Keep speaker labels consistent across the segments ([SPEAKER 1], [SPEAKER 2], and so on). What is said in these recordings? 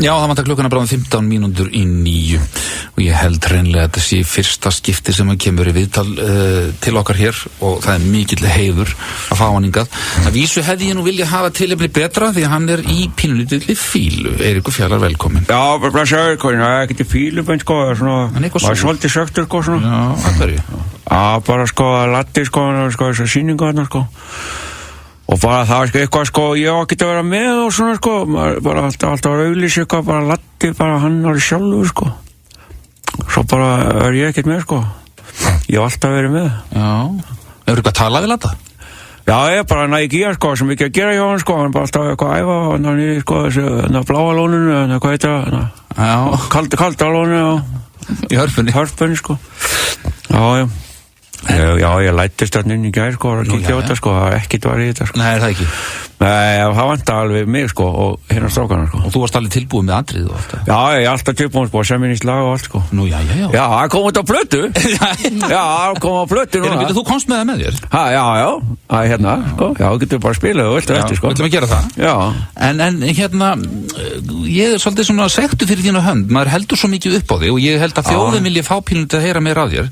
[SPEAKER 1] Já, það vantar klukkuna bara 15 mínútur í 9 og ég held hreinlega að þetta sé fyrsta skipti sem hann kemur í viðtal til okkar hér og það mikill heiður að fá hann hingað. Að vísu hefði ég nú vilja hafa tilefni betra því að hann í pínulítilli fílu. Eiríkur Fjallar, velkomin.
[SPEAKER 2] Já, blessaður, það ekkert í fílu, menn maður svolítið söktur, svona.
[SPEAKER 1] Já, að hverju?
[SPEAKER 2] Já, bara latti, þessar sýningu þarna, Og bara það eitthvað ég á ekki að vera með og svona maður bara alltaf að auglýsa eitthvað, bara latti, bara hann sjálfur Svo bara ég ekkert með Ég hef alltaf verið með.
[SPEAKER 1] Já, hefur eitthvað talað við latta?
[SPEAKER 2] Já, ég bara næ ekki sem ekki að gera hjá hann hann bara alltaf eitthvað að æfa og hann þessu bláa lóninu, hvað heitir það? Já. Kalda lóninu
[SPEAKER 1] í hörpunni.
[SPEAKER 2] Já. Já, ég lættist þarna inn í gær og kíkja á þetta það ekkert var í þetta
[SPEAKER 1] Nei, það ekki?
[SPEAKER 2] Nei, það vantar alveg mig og hérna strákana
[SPEAKER 1] Og þú varst alveg tilbúið með atrið og allt
[SPEAKER 2] Já, ég er alltaf tilbúið sem minnist lag og allt
[SPEAKER 1] Nú, já
[SPEAKER 2] Já, það kom út á plötu Já, það kom á plötu núna
[SPEAKER 1] Þú komst með það með þér?
[SPEAKER 2] Já, hérna, já, getur bara að spila og vilt eftir
[SPEAKER 1] Við ætlum að gera það
[SPEAKER 2] Já
[SPEAKER 1] En hérna, ég svolítið svona sektu fyrir þína hönd Maður heldur svo mikið upp á þig og ég held að þjóðin vilji fá pínlítið að heyra meira af þér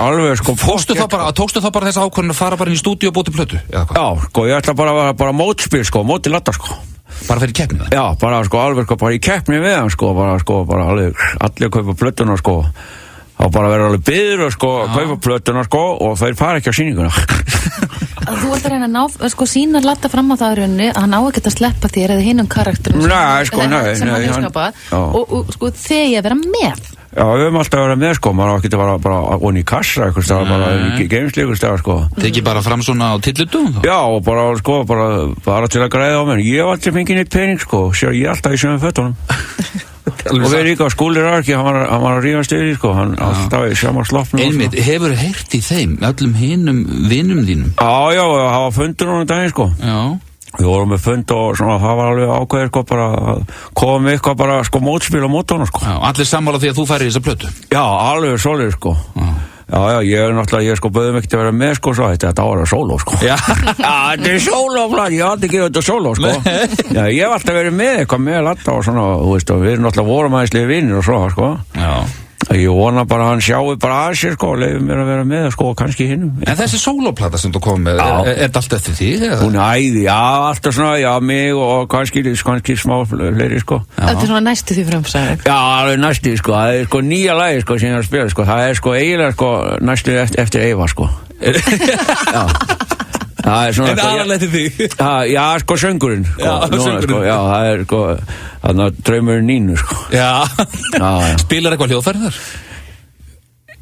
[SPEAKER 2] Alveg,
[SPEAKER 1] Tókstu þá bara þessa ákvörðun að fara bara inn í stúdíu og búið til plötu?
[SPEAKER 2] Já, ég ætla bara mótspil, móti latta,
[SPEAKER 1] Bara fyrir keppni það?
[SPEAKER 2] Já, bara, alveg, bara í keppni við hann, bara allir kaupa plötuna, þá bara verður alveg biður og kaupa plötuna, og þeir fara ekki á sýninguna.
[SPEAKER 3] Þú ert að reyna að ná, sína latta fram á það raunni að hann á ekkert að sleppa þér eða hinum karakterum
[SPEAKER 2] nei,
[SPEAKER 3] sem hann hefur skapað og þegi að vera með.
[SPEAKER 2] Já, við höfum alltaf verið með, maður á ekki að vera bara onni í kassa, bara í geimsli,
[SPEAKER 1] Tekið bara fram svona á tillutugum þá?
[SPEAKER 2] Já, og bara til að græða á mér. Ég hef aldrei fengið neitt pening, sér ég alltaf í sömu fötunum. Og við líka Skúlir Arki, hann var að rífast yfir, hann alltaf í sama sloppnum.
[SPEAKER 1] Einmitt, hefur heyrt í þeim, öllum hinum vinum þínum?
[SPEAKER 2] Já, það var fundur núna daginn,
[SPEAKER 1] Já.
[SPEAKER 2] Við vorum með fund og það var alveg ákveðið bara að koma með eitthvað bara mótspil á mótónu
[SPEAKER 1] Já, allir sammála því að þú færir í þessa plötu?
[SPEAKER 2] Já, alveg svolítið Já, ég er náttúrulega, bauðum ekki að vera með svo þetta ára sóló
[SPEAKER 1] Já,
[SPEAKER 2] þetta er sóló, ég hafði ekki þetta sóló Já, ég hef alltaf verið með eitthvað með latta og svona, við erum náttúrulega vorum aðeinslega vinnir og svo,
[SPEAKER 1] Já.
[SPEAKER 2] Ég vona bara að hann sjáu bara að sér og leiði mér að vera með kannski hinnum.
[SPEAKER 1] En þessi sólóplata sem þú kom með, er þetta allt eftir því?
[SPEAKER 2] Hún æði, já, alltaf svona, já, mig og kannski smá fleiri,
[SPEAKER 3] Þetta er svona næstu því framsæði.
[SPEAKER 2] Já, alveg næstu, það er nýja lagi, sem ég har spilað, það er eiginlega næstu eftir Eyva, Já. Það er svona
[SPEAKER 1] En aðalega til því?
[SPEAKER 2] Já, söngurinn
[SPEAKER 1] söngurinn
[SPEAKER 2] Já, það er þannig að draumurinn Nínu
[SPEAKER 1] Já, Spilar eitthvað hljóðfæri þar?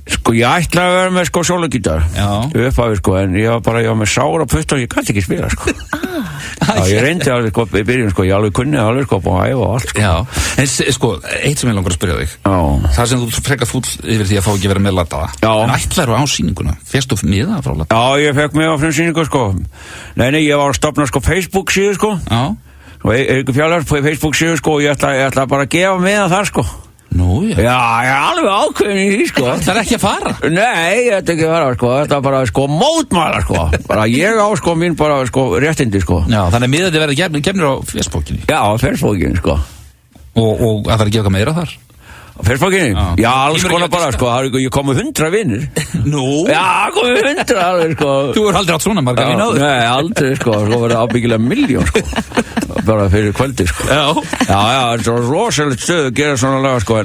[SPEAKER 2] Ég ætlaði að vera með sólogítar upphafi en ég var með sára putt og ég gæti ekki spila ég reyndi alveg í byrjun ég alveg kunni alveg búið að æfa og allt
[SPEAKER 1] Já, en eitt sem ég langar að spyrja þig það sem þú frekar fúll yfir því að fá ekki vera með latta en ætlaðu á sýninguna, fékkstu miða frá latta?
[SPEAKER 2] Já, ég fekk miða frá sýningu Nei, ég var að stofna Facebook síðu Eiríkur Fjallar Facebook síðu og ég ætla bara að gefa miða þar
[SPEAKER 1] Nú, já.
[SPEAKER 2] Já, ég er alveg ákveðin í því,
[SPEAKER 1] Það er ekki að fara?
[SPEAKER 2] Nei, þetta er ekki að fara, Þetta er bara, mótmæla, Bara ég á, mín bara, réttindi,
[SPEAKER 1] Já, þannig að miðað þið verði gefnir á Facebookinni?
[SPEAKER 2] Já, á Facebookinni,
[SPEAKER 1] Og að það er að gefa meira þar?
[SPEAKER 2] Á Facebookinni? Já, alls konar bara, ég kom með 100 vinnir.
[SPEAKER 1] Nú?
[SPEAKER 2] Já, kom með 100 alveg,
[SPEAKER 1] Þú er aldrei átt svona marga vinn áður?
[SPEAKER 2] Nei, aldrei, svo verður ábyggilega 1.000.000, bara fyrir kvöldi, Já, það er svo rosalegt stöð að gera svona laga,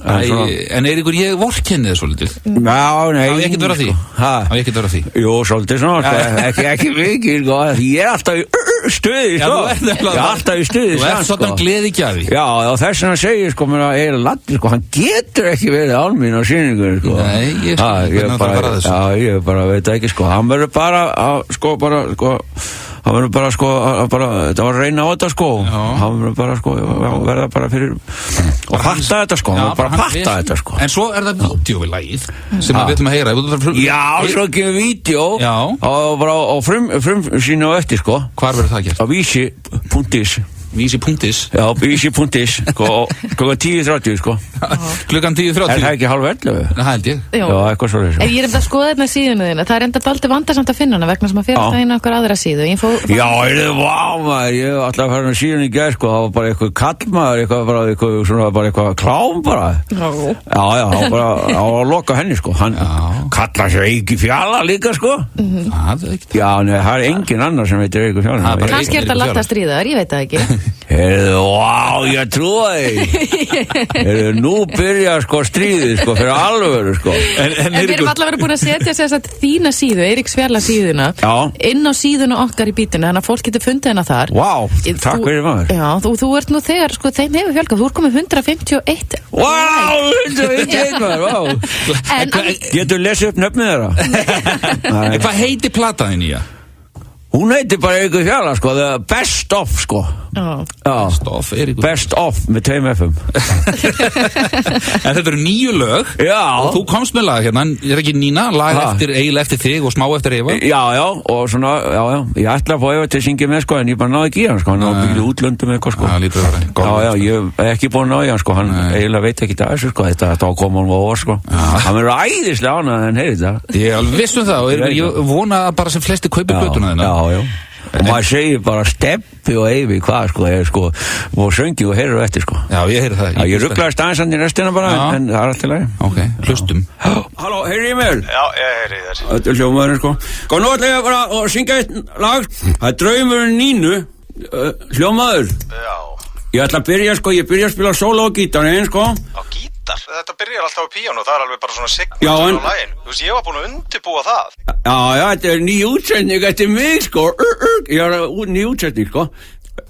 [SPEAKER 1] En Eiríkur, ég vorkenni þið svolítið.
[SPEAKER 2] Já, nei.
[SPEAKER 1] Á ég ekkert vera því? Á ég ekkert vera því?
[SPEAKER 2] Jú, svolítið svona, ekki mikið, Ég er alltaf í stuði, Ég er alltaf í stuði,
[SPEAKER 1] Þú ert svona gleðigjafi.
[SPEAKER 2] Já, og þess vegna segir, mér að Eiríkur Latti, hann getur ekki verið án mín á sýningunni,
[SPEAKER 1] Nei, ég hvernig það bara þessu.
[SPEAKER 2] Já, ég bara veit ekki, hann verður bara, hann verður bara, þetta var að reyna á þetta, hann verður bara, verða bara fyrir, og fatta þetta, hann bara fatta þetta,
[SPEAKER 1] En svo er það vídeo við lagið, sem við viljum að heyra.
[SPEAKER 2] Já, svo ekki við vídeo, og bara á frumsýni og eftir,
[SPEAKER 1] Hvar verður það gert?
[SPEAKER 2] Á vísi.is.
[SPEAKER 1] Vísi.is.
[SPEAKER 2] Já, vísi.is, sko, klukkan 10:30, sko.
[SPEAKER 1] Klukkan 10:30.
[SPEAKER 2] Er það ekki 10:30?
[SPEAKER 1] Það held ég.
[SPEAKER 3] Já.
[SPEAKER 2] Já, eitthvað svo
[SPEAKER 3] En ég að skoða þetta síðuna þína. Það enda dálítið vandasamt að finna hana vegna sem að fyrir það inn á okkur aðra síðu.
[SPEAKER 2] Já, vá, maður, ég ætla að fara síðan í gær, sko, það var bara eitthvað kallmaður, eitthvað klám bara. Já, bara að loka henni, sko. Hann kallar sig Eiki Fjalla líka, sko. Já, nei, það engin annar sem heitir Eiki Fjalla.
[SPEAKER 3] Kannski þetta latta stríðar, ég veit það ekki.
[SPEAKER 2] Vá, ég trúa þig. Nú byrja, sko, stríðið, sko, fyrir alvöru, sko.
[SPEAKER 3] En við erum allavega búin að setja sér þína síðu, Eiríks Fjalla síðuna, inn á síðuna okkar í bítinu, þannig að fólk getur fundið hana þar.
[SPEAKER 2] Vá, takk fyrir maður.
[SPEAKER 3] Já, þú ert nú þegar, sko, þeim hefur fjölgað, þú ert komið 151.
[SPEAKER 2] Vá, 151 maður, vá. Getur lesið upp nöfnið þeirra?
[SPEAKER 1] Hvað heitir plataðin í það?
[SPEAKER 2] Hún heitir bara Eiríkur Fjalla, sko, The Best Of, sko. Best Of, með 2 F-um.
[SPEAKER 1] En þetta eru 9 lög.
[SPEAKER 2] Já.
[SPEAKER 1] Og þú komst með lag hérna, er ekki Nína, lag eiginlega eftir þig og smá eftir Eva?
[SPEAKER 2] Já, og svona, já, ég ætla að fá Eva til að syngja með, sko, en ég bara náði ekki í hann, sko, hann á byggðið útlöndum eitthvað, sko.
[SPEAKER 1] Já, lítið verið.
[SPEAKER 2] Já, ég hef ekki búin að ná í hann, sko, hann eiginlega veit ekki það, sko, þetta var koma hann á óvart, sko. Hann verður æðislega ánægð en heyri þetta. Ég er alveg viss það og ég vona bara sem flesti kaupi plötuna þína. Já. Og maður segir bara Steppi og Eyvi hvað, sko, og söngi og heyrir eftir, sko.
[SPEAKER 1] Já, ég heyri það.
[SPEAKER 2] Já, ég rugglaði staðinsand í restina bara, en það alltaf lagi.
[SPEAKER 1] Ok, hlustum.
[SPEAKER 2] Halló, heyri ég mér?
[SPEAKER 4] Já, ég heyri þér.
[SPEAKER 2] Þetta er hljómaðurinn, sko. Góð, nú ætla ég bara að syngja eitt lag. Það er Draumurinn Nínu, hljómaður.
[SPEAKER 4] Já.
[SPEAKER 2] Ég ætla að byrja, sko, ég byrja að spila sóló á gítarinn, sko.
[SPEAKER 4] Á gítar? Þetta byrjar alltaf á píanu, það er alveg bara svona signatur
[SPEAKER 2] en...
[SPEAKER 4] á lagin. Þú veist, ég var búin að undirbúa það.
[SPEAKER 2] Já, þetta er ný útsetning eftir mig, sko. Ég er ný útsetning, sko.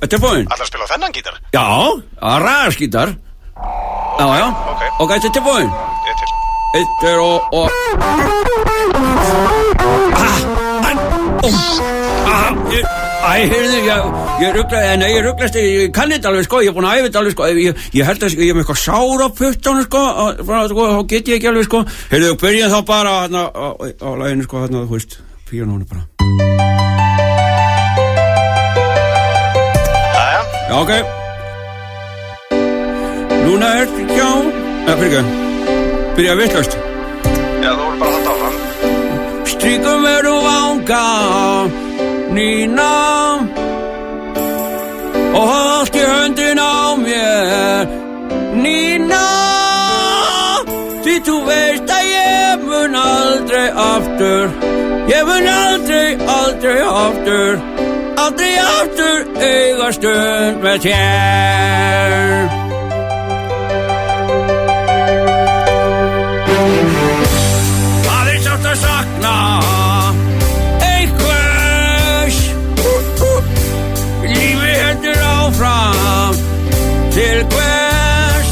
[SPEAKER 2] Þetta er búinn.
[SPEAKER 4] Ætlar að spila þennan gítar?
[SPEAKER 2] Já, ræðarsgítar. Já. Ok, þetta er búinn.
[SPEAKER 4] Ég er til.
[SPEAKER 2] Þetta er og... Heyrðu, ég rugglaðist, ég kann þetta alveg, sko, ég er búin að æfa þetta alveg, sko, ég held að ég er með eitthvað sár á puttunum, sko, þá get ég ekki alveg, sko. Heyrðu, byrjum þá bara, hérna, á laginu, sko, hérna, þú veist, píanónu bara. Já, ok. Núna ertu hjá, fyrir ekki, byrja vitlaust.
[SPEAKER 4] Já, þú voru bara að halda áfram.
[SPEAKER 2] Stríkum vanga, Nína, og haldt í höndin á mér, Nína, því þú veist að ég mun aldrei aftur, aldrei aftur eiga stund með þér. Það er sátt að sakna áfram til hvers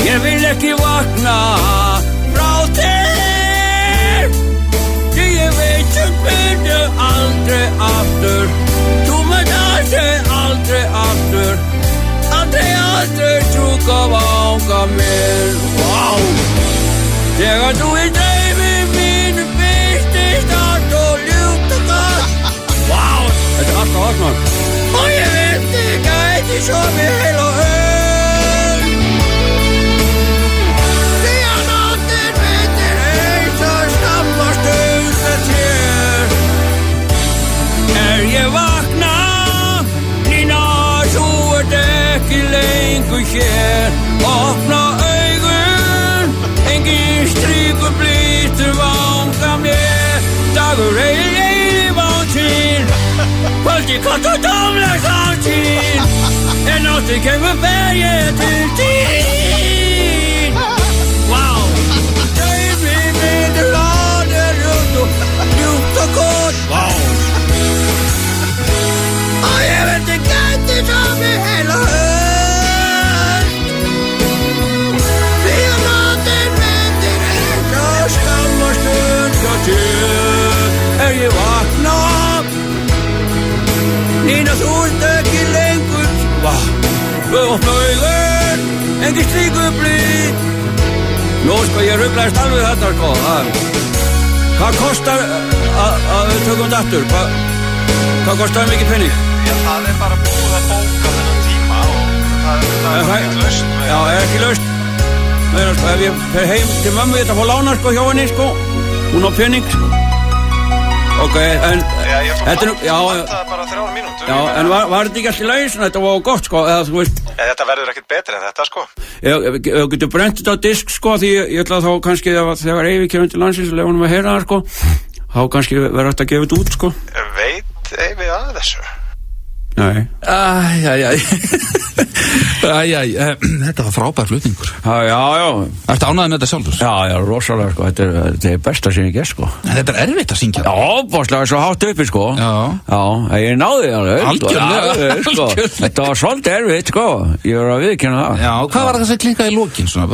[SPEAKER 2] ég vil ekki vakna frá þér því ég veit sem byrju aldrei aftur þú munt aldrei aftur trúka vanga mér þegar þú í draumi mínu byrstist allt og ljúft og gott þetta er alltaf hotmann og ég vildi gæti svo mér heil og því að nóttin myndir eins og skammast með þér ég vakna Nína, þú ert ekki lengur hér opna augun engin stríkur blítur vanga mér dagur Kvöldi kort og tómleg samtíð En nóttin kemur ber ég til þín Draumi myndir glaður ljúft og gott Og ég vildi gæti svo mér heila Því að nóttin myndir eins og skammast undan þér ég vakna Nína, þú ert ekki lengur opna augun engin stríkur blíð Nú, sko, ég ruglaðist alveg þetta, sko Hvað kostar að við tökum þetta aftur? Hvað kostar mikið penning?
[SPEAKER 4] það bara búið að bóka þennan tíma og það er ekki laust.
[SPEAKER 2] Já, ekki laust. Ef ég fer heim til mömmu þetta fór lána sko hjá henni sko, hún á pening. Ok, en
[SPEAKER 4] þetta er bara 3 mínútur.
[SPEAKER 2] Já, en var þetta ekki allir laus? Þetta var gott sko, eða þú veist.
[SPEAKER 4] Þetta verður ekkert betri en þetta sko.
[SPEAKER 2] Ef þú getur brent þetta á disk sko, því ég ætla þá kannski þegar Eyvi kemur til landsins og lefa honum að heyra það sko, þá kannski verður þetta að gefa þetta út sko.
[SPEAKER 4] Veit Eyvi að þessu?
[SPEAKER 2] Nei.
[SPEAKER 1] Þetta var frábær flutningur.
[SPEAKER 2] Já.
[SPEAKER 1] Ertu ánægður með þetta sjálfur?
[SPEAKER 2] Já, rosalega sko, þetta er besta sem ég gert sko.
[SPEAKER 1] En þetta er erfitt að syngja.
[SPEAKER 2] Já, bóðslega svo hátt uppi sko. Já, ég náði alveg.
[SPEAKER 1] Algjörlega.
[SPEAKER 2] Þetta var svolítið erfitt sko, ég var að viðurkenna það.
[SPEAKER 1] Já, hvað var það sem klinkaði í lokin svona?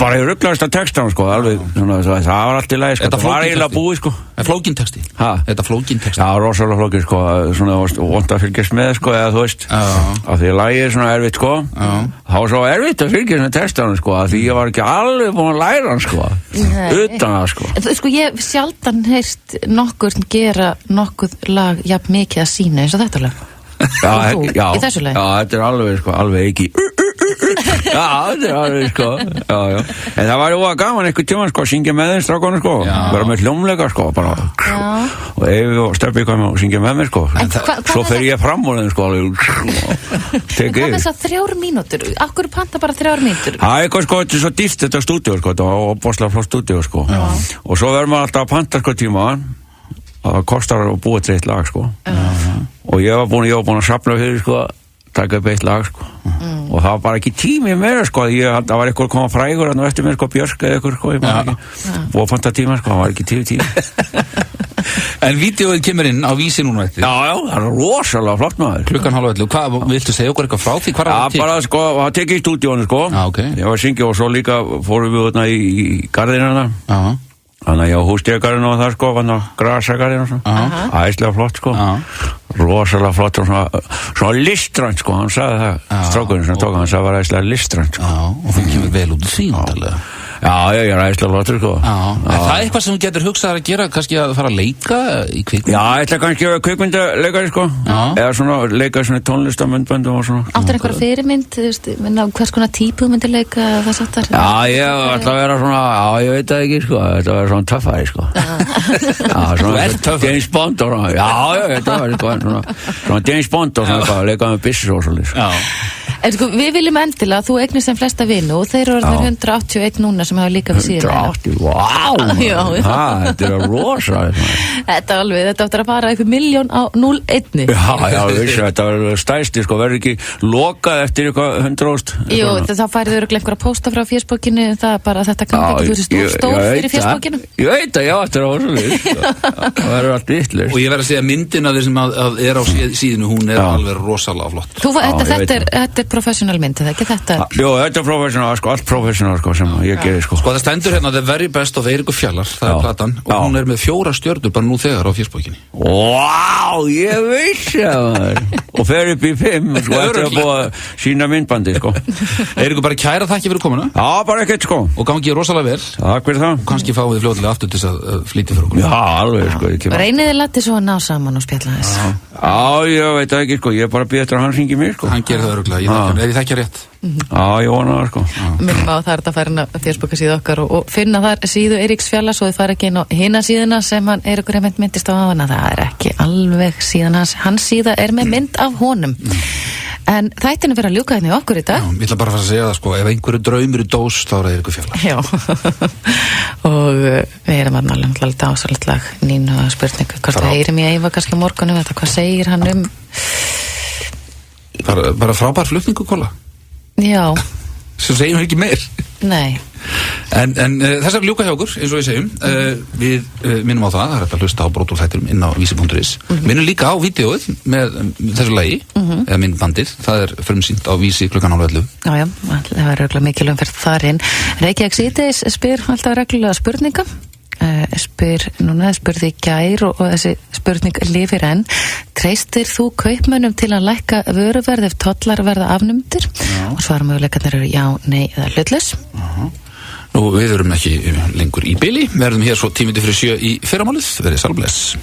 [SPEAKER 2] Bara ég rugglaðist að textan sko, alveg, það var allt í lagi sko, það var eiginlega búið sko.
[SPEAKER 1] Flókin texti? Þetta flókin texti?
[SPEAKER 2] Já, rosalega flókin sko, svona vont að fylgjast með sko, eða þú veist, af því lagið er svona erfitt sko, þá var svo erfitt að fylgjast með textanum sko, af því ég var ekki alveg búin að læra hann sko, utan það sko.
[SPEAKER 3] Sko ég sjaldan heyrst nokkur gera nokkuð lag jafn mikið að sína eins og þetta lag.
[SPEAKER 2] Já,
[SPEAKER 3] í þessu lagi?
[SPEAKER 2] Já, þetta er alveg sko, alveg ekki. Já, þetta er alveg sko, já. En það var óa gaman einhvern tíma sko, að syngja með þeim strákunum sko, vera með hljómleika sko, bara. Og Eyvi og Stebbi kom og syngja með mér sko. Svo fer ég fram úr þeim sko, alveg.
[SPEAKER 3] En hvað með þess að 3 mínútur? Akkur panta bara 3 mínútur?
[SPEAKER 2] Það er eitthvað sko, þetta er svo dýrt þetta stúdíó sko, þetta var bóðslega flott stúdíó sko. Og svo verður maður alltaf að panta sko tímaðan, að það kostar að búa til eitt lag sko. Og ég var búin að safna fyrir sko, taka upp eitt lag sko. Og það var bara ekki tími meira sko, það var eitthvað að koma frægur og eftir mér sko, Björk eða eitthvað sko, ég maður ekki búið að panta tíma sko, það var ekki tími.
[SPEAKER 1] En vídeóið kemur inn á Vísi núna eftir?
[SPEAKER 2] Já, það er rosalega flott maður.
[SPEAKER 1] 11:30, hvað, viltu segja okkur eitthvað frá því?
[SPEAKER 2] Já, bara sko, það tekið í stúdíónu sko. Ég var að syngja og svo líka fórum við þarna í garðina. Þannig að ég á hústíðagarðinu og það sko, vann á grasagarðinu og svona. Æslega flott sko. Rosalega flott og svona listrænt sko, hann sagði það, strákurinn sem tók hann sagði að það var æslega listrænt sko.
[SPEAKER 1] Og þú kemur vel út í því náttúrulega.
[SPEAKER 2] Já, ég er æslega flottur sko.
[SPEAKER 1] Er það eitthvað sem þú getur hugsað að gera, kannski að fara að leika í kvikmynd? Já,
[SPEAKER 2] ég ætla kannski að kvikmyndaleikari sko, eða svona leika svona tónlistamöndböndum og svona.
[SPEAKER 3] Áttu einhverja fyrirmynd, þú veist, hvers konar típu myndi leika það sattar?
[SPEAKER 2] Já, ég ætla að vera svona, ég veit það ekki sko, þetta var svona töffari sko. Já, svona James Bond og svona, þetta var svona James Bond og svona, leikaði með byssu og svona.
[SPEAKER 3] En sko, við viljum endilega að þú eignist sem flesta vinu og þeir eru 181 núna sem hafa líka við síðan.
[SPEAKER 2] 180, vá! Þetta er rosalega.
[SPEAKER 3] Þetta alveg, þetta áttur að fara 1.000.000 á 0-1.
[SPEAKER 2] Já, þetta var stærsti, sko, verður ekki lokað eftir eitthvað 100.000.
[SPEAKER 3] Jú, þá færið þau einhverja pósta frá Facebookinu, það er bara þetta gangi ekki, þú veist, stór fyrir Facebookinu.
[SPEAKER 2] Ég veit að, já, þetta er rosalega. Það verður allt vitlaust.
[SPEAKER 1] Og ég verð að segja myndina þeir sem er á síðinu, hún er alveg rosalega flott.
[SPEAKER 3] Þetta er professional mynd, eða ekki þetta?
[SPEAKER 2] Jú, þetta er professional, sko, allt professional, sko, sem ég gerir, sko.
[SPEAKER 1] Sko, það stendur hérna, The Very Best of Eiríkur Fjallar, það er platan, og hún er með 4 stjörnur bara nú þegar á Facebookinu.
[SPEAKER 2] Vá, ég veist það, og fer upp í 5, sko, eftir að búa sína myndbandi, sko.
[SPEAKER 1] Eiríkur, bara kæra þakki fyrir komuna.
[SPEAKER 2] Já, bara ekkert, sko.
[SPEAKER 1] Og gangi rosalega vel.
[SPEAKER 2] Takk fyrir það.
[SPEAKER 1] Og kannski fáið þið fljótilega aftur til þess að flytja fyrir okkur.
[SPEAKER 2] Já, alveg, sko.
[SPEAKER 3] Reynið þið latið svo að ná saman og spjalla þess.
[SPEAKER 2] Já, ég veit ekki, sko, ég bara býð eftir að hann hringi mér, sko.
[SPEAKER 1] Hann gerir það örugglega, ef ég þekkja rétt.
[SPEAKER 2] Já, ég vona það, sko.
[SPEAKER 3] Minnum á það að fara inn á Facebookasíðu okkar og finna þar síðu Eiríks Fjallar svo þið fara ekki inn á hina síðuna sem hann Eiríkur myndist á hana. Það er ekki alveg síðan hans síða er með mynd af honum. En þættinu fyrir að ljúka hérna í okkur í dag.
[SPEAKER 1] Já, ég ætla bara að fara að segja það, sko, ef einhverju draumur í dós, þá er Eiríkur Fjallar.
[SPEAKER 3] Já, og við erum alveg dásalegt lag, Nínu að spurningu, hvort við heyrim í Eyva kannski á morgunum, þetta hvað segir hann
[SPEAKER 1] Bara frábær flutningu, Kolla.
[SPEAKER 3] Já.
[SPEAKER 1] Sem segjum ekki meir.
[SPEAKER 3] Nei.
[SPEAKER 1] En þessar ljúka hjá okkur, eins og við segjum, við minnum á það er að hlusta á Brót úr þættinum inn á vísi.is. Minnum líka á vídeóið með þessu lagi, eða myndbandið, það er frumsýnt á Vísi 11:30.
[SPEAKER 3] Já, það var reglulega mikil umferð þar inn. Reykjavík síðdeis spyr alltaf reglulega spurninga. Spurði í gær og þessi spurning lifir enn. Treystir þú kaupmönnum til að lækka vöruverð ef tollar verða afnumdir? Og svarmöguleikarnir eru já, nei eða hlutlaus.
[SPEAKER 1] Nú, við erum ekki lengur í bili, verðum hér svo 7:10 í fyrramálið, verið sælbless.